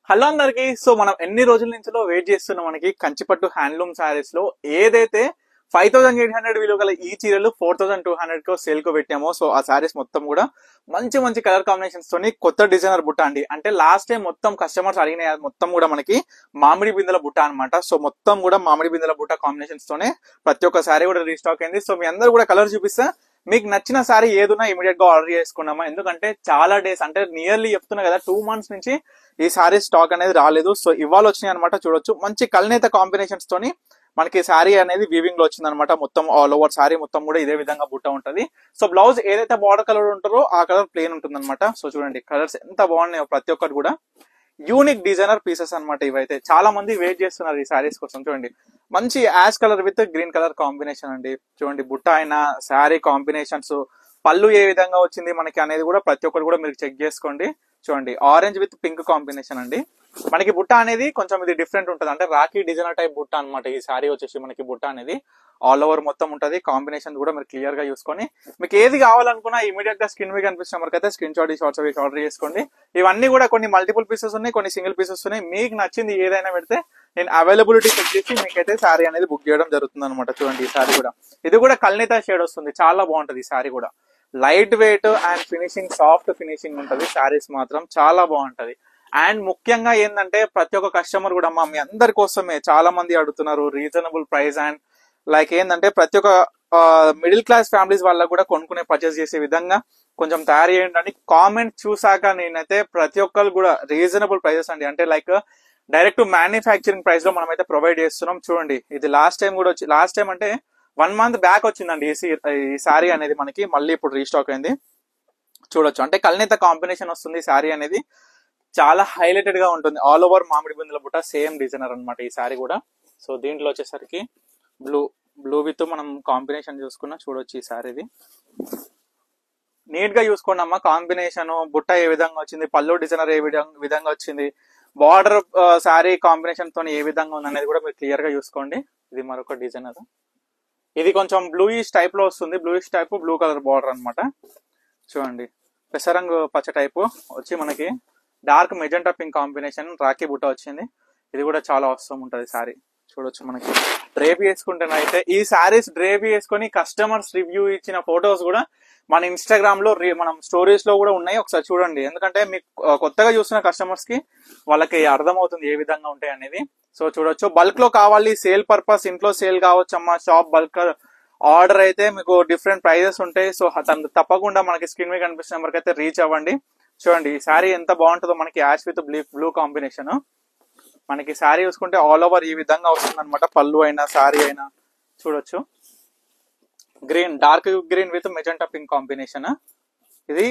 Hello అందరికి. So మనం ఎన్ని రోజుల నుంచో వెయిట్ చేస్తున్నాం మనకి కంచిపట్టు హ్యాండ్లూమ్ శారీస్ లో ఏదైతే 5800 విలువ గల ఈ చీరలు 4200 కో సేల్ కు పెట్టామో, సో ఆ శారీస్ మొత్తం కూడా మంచి మంచి కలర్ కాంబినేషన్స్ తోని కొత్త డిజైనర్ బుట్ట అండి. అంటే లాస్ట్ టైం మొత్తం కస్టమర్స్ అడిగిన మొత్తం కూడా మనకి మామిడి బిందెల బుట్ట అనమాట. సో మొత్తం కూడా మామిడి బిందెల బుట్ట కాంబినేషన్స్ తోనే ప్రతి ఒక్క శారీ కూడా రీస్టాక్ అయింది. సో మీ అందరూ కూడా కలర్ చూపిస్తా, మీకు నచ్చిన సారీ ఏదున్నా ఇమీడియట్ గా ఆర్డర్ చేసుకున్నామా. ఎందుకంటే చాలా డేస్ అంటే నియర్లీ చెప్తున్నా కదా 2 months నుంచి ఈ సారీ స్టాక్ అనేది రాలేదు. సో ఇవాళ వచ్చినాయి అనమాట. చూడొచ్చు మంచి కల్నేత కాంబినేషన్స్ తోని మనకి సారీ అనేది వీవింగ్ లో వచ్చింది అనమాట. మొత్తం ఆల్ ఓవర్ సారీ మొత్తం కూడా ఇదే విధంగా బుట్ట ఉంటది. సో బ్లౌజ్ ఏదైతే బార్డర్ కలర్ ఉంటారో ఆ కలర్ ప్లేన్ ఉంటుంది అనమాట. సో చూడండి కలర్స్ ఎంత బాగున్నాయో, ప్రతి ఒక్కటి కూడా యూనిక్ డిజైనర్ పీసెస్ అనమాట. ఇవైతే చాలా మంది వెయిట్ చేస్తున్నారు ఈ సారీస్ కోసం. చూడండి మంచి ash colour with green colour combination అండి. చూడండి బుట్ట అయినా శారీ కాంబినేషన్స్, పళ్ళు ఏ విధంగా వచ్చింది మనకి అనేది కూడా ప్రతి ఒక్కరు కూడా మీరు చెక్ చేసుకోండి. చూడండి ఆరెంజ్ విత్ పింక్ కాంబినేషన్ అండి. మనకి బుట్ట అనేది కొంచెం ఇది డిఫరెంట్ ఉంటుంది, అంటే రాఖీ డిజైనర్ టైప్ బుట్ట అనమాట. ఈ సారీ వచ్చేసి మనకి బుట్ట అనేది ఆల్ ఓవర్ మొత్తం ఉంటది. కాంబినేషన్ కూడా మీరు క్లియర్ గా చూసుకొని మీకు ఏది కావాలనుకున్నా ఇమీడియట్ గా స్క్రీన్ మీద కనిపిస్తున్న మనకి అయితే స్క్రీన్ షాట్ షార్ట్స్ ఆర్డర్ చేసుకోండి. ఇవన్నీ కూడా కొన్ని మల్టిపుల్ పీసెస్ ఉన్నాయి, కొన్ని సింగిల్ పీసెస్ ఉన్నాయి. మీకు నచ్చింది ఏదైనా పెడితే నేను అవైలబిలిటీ చెక్ చేసి మీకైతే సారీ అనేది బుక్ చేయడం జరుగుతుంది అనమాట. చూడండి ఈ సారీ కూడా, ఇది కూడా కల్నేత షేడ్ వస్తుంది, చాలా బాగుంటది ఈ సారీ కూడా. Light weight and finishing soft finishing ఉంటది. సారీస్ మాత్రం చాలా బాగుంటది. అండ్ ముఖ్యంగా ఏంటంటే ప్రతి ఒక్క కస్టమర్ కూడా మీ అందరి కోసమే చాలా మంది అడుగుతున్నారు రీజనబుల్ ప్రైస్. అండ్ లైక్ ఏంటంటే ప్రతి ఒక్క మిడిల్ క్లాస్ ఫ్యామిలీస్ వాళ్ళకు కూడా కొనుక్కునే పర్చేస్ చేసే విధంగా కొంచెం తయారు చేయండి అని కామెంట్ చూసాక నేనైతే ప్రతి ఒక్కరు కూడా రీజనబుల్ ప్రైజెస్ అండి, అంటే లైక్ డైరెక్ట్ మ్యానుఫ్యాక్చరింగ్ ప్రైస్ లో మనం అయితే ప్రొవైడ్ చేస్తున్నాం. చూడండి ఇది లాస్ట్ టైం కూడా వచ్చి, లాస్ట్ టైం అంటే 1 month బ్యాక్ వచ్చిందండి ఈ సారీ అనేది మనకి మళ్ళీ ఇప్పుడు రీస్టాక్ అయింది. చూడొచ్చు అంటే కల్నేత కాంబినేషన్ వస్తుంది. సారీ అనేది చాలా హైలైటెడ్ గా ఉంటుంది. ఆల్ ఓవర్ మామిడి బిందుల బుట్ట సేమ్ డిజైనర్ అనమాట ఈ సారీ కూడా. సో దీంట్లో వచ్చేసరికి బ్లూ విత్ మనం కాంబినేషన్ చూసుకున్నా. చూడొచ్చు ఈ సారీది నీట్ గా చూసుకోండి అమ్మా. కాంబినేషన్ బుట్ట ఏ విధంగా వచ్చింది, పళ్ళు డిజైనర్ ఏ విధంగా వచ్చింది, బార్డర్ సారీ కాంబినేషన్ తో ఏ విధంగా ఉంది అనేది కూడా మీరు క్లియర్ గా చూసుకోండి. ఇది మరొక డిజైనర్, ఇది కొంచెం బ్లూయిష్ టైప్ లో వస్తుంది. Bluish type blue colour border అనమాట. చూడండి పెసరంగు పచ్చ టైపు వచ్చి మనకి dark magenta pink combination Rakhi బుట్ట వచ్చింది. ఇది కూడా చాలా అవసరం ఉంటది సారీ. చూడొచ్చు మనకి డ్రేప్ చేసుకుంటేనైతే ఈ సారీస్ డ్రేప్ చేసుకుని కస్టమర్స్ రివ్యూ ఇచ్చిన ఫొటోస్ కూడా మన ఇన్స్టాగ్రామ్ లో మనం స్టోరీస్ లో కూడా ఉన్నాయి, ఒకసారి చూడండి. ఎందుకంటే మీకు కొత్తగా చూస్తున్న కస్టమర్స్ కి వాళ్ళకి అర్థమవుతుంది ఏ విధంగా ఉంటాయి అనేది. సో చూడొచ్చు బల్క్ లో కావాలి, సేల్ పర్పస్, ఇంట్లో సేల్ కావచ్చు అమ్మా, షాప్ బల్క్ ఆర్డర్ అయితే మీకు డిఫరెంట్ ప్రైజెస్ ఉంటాయి. సో తప్పకుండా మనకి స్క్రీన్ మీద కనిపిస్తున్న నెంబర్కి అయితే రీచ్ అవ్వండి. చూడండి ఈ శారీ ఎంత బాగుంటుందో, మనకి యాష్ విత్ బ్లూ కాంబినేషన్. మనకి శారీ చూసుకుంటే ఆల్ ఓవర్ ఈ విధంగా వస్తుంది అనమాట. పళ్ళు అయినా శారీ అయినా చూడొచ్చు green, dark green with magenta pink combination. ఇది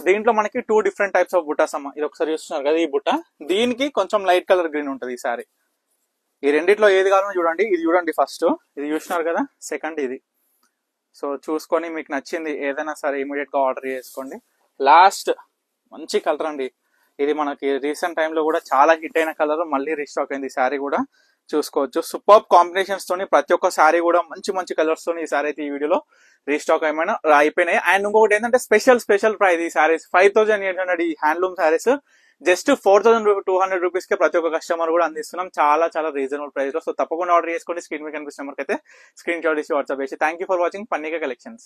దీంట్లో మనకి 2 different టైప్స్ ఆఫ్ బుట్టాస్ అమ్మ. ఇది ఒకసారి చూస్తున్నారు కదా ఈ బుట్ట, దీనికి కొంచెం లైట్ కలర్ గ్రీన్ ఉంటుంది ఈ సారీ. ఈ రెండిట్లో ఏది కావాలో చూడండి. ఇది చూడండి ఫస్ట్, ఇది చూస్తున్నారు కదా, సెకండ్ ఇది. సో చూసుకొని మీకు నచ్చింది ఏదైనా సరే ఇమీడియట్ గా ఆర్డర్ చేసుకోండి. లాస్ట్ మంచి కలర్ అండి, ఇది మనకి రీసెంట్ టైంలో కూడా చాలా హిట్ అయిన కలర్, మళ్ళీ రీస్టాక్ అయింది ఈ సారీ కూడా. చూసుకోవచ్చు సూపర్ కాంబినేషన్స్ తోని ప్రతి ఒక్క సారీ కూడా మంచి మంచి కలర్స్ తోని ఈ సారీ అయితే ఈ వీడియోలో రీస్టాక్ అయిపోయినాయి. అండ్ ఇంకొకటి ఏంటంటే స్పెషల్ ప్రైస్ ఈ సారీస్ 5800 ఈ హ్యాండ్లూమ్ సారీస్ జస్ట్ 4200 రూపీస్ కే ప్రతి ఒక్క కస్టమర్ కూడా అందిస్తున్నాం. చాలా చాలా రీజనబుల్ ప్రైస్ లో. సో తప్పకుండా ఆర్డర్ చేసుకోండి. స్క్రీన్ మీద కనిపిస్తున్న నెంబర్కి అయితే స్క్రీన్ షాట్ ఇచ్చి వాట్సాప్ చేసి. Thank you for watching Pannika collections.